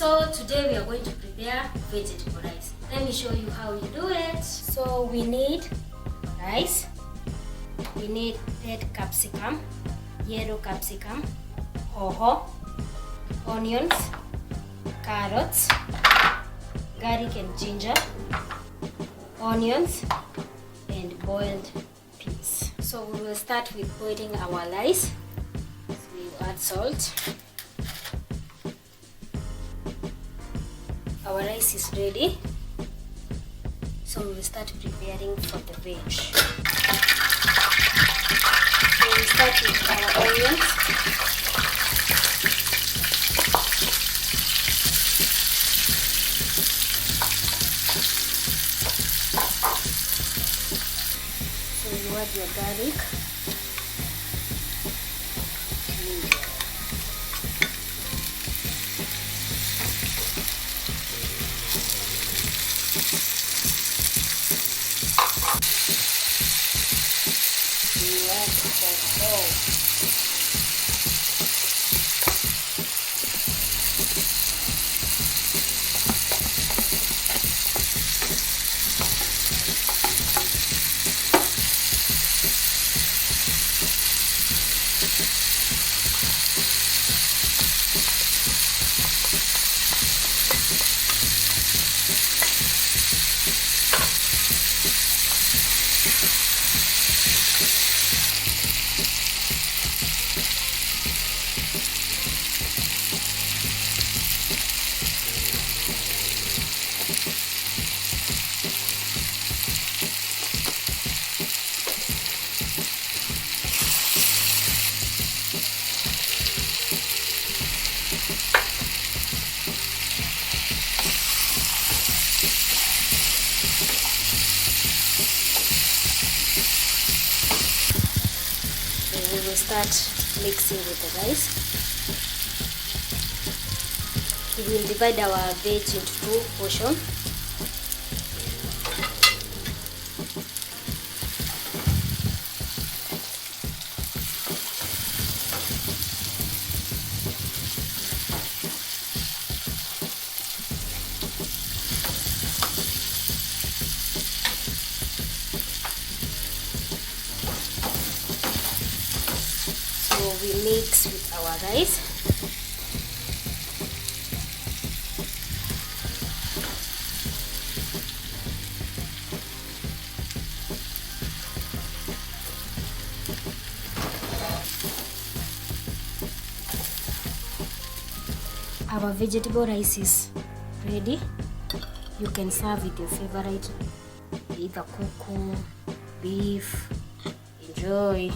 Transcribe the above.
So today we are going to prepare vegetable rice. Let me show you how you do it. So we need rice, we need red capsicum, yellow capsicum, hoho, onions, carrots, garlic and ginger, onions, and boiled peas. So we will start with boiling our rice. So we will add salt. Our rice is ready. So we will start preparing for the veg. So we start with our onions. So you add your garlic. We will start mixing with the rice. We will divide our veg into two portions. So we mix with our rice. Our vegetable rice is ready. You can serve with your favorite, either kuku, beef. Enjoy.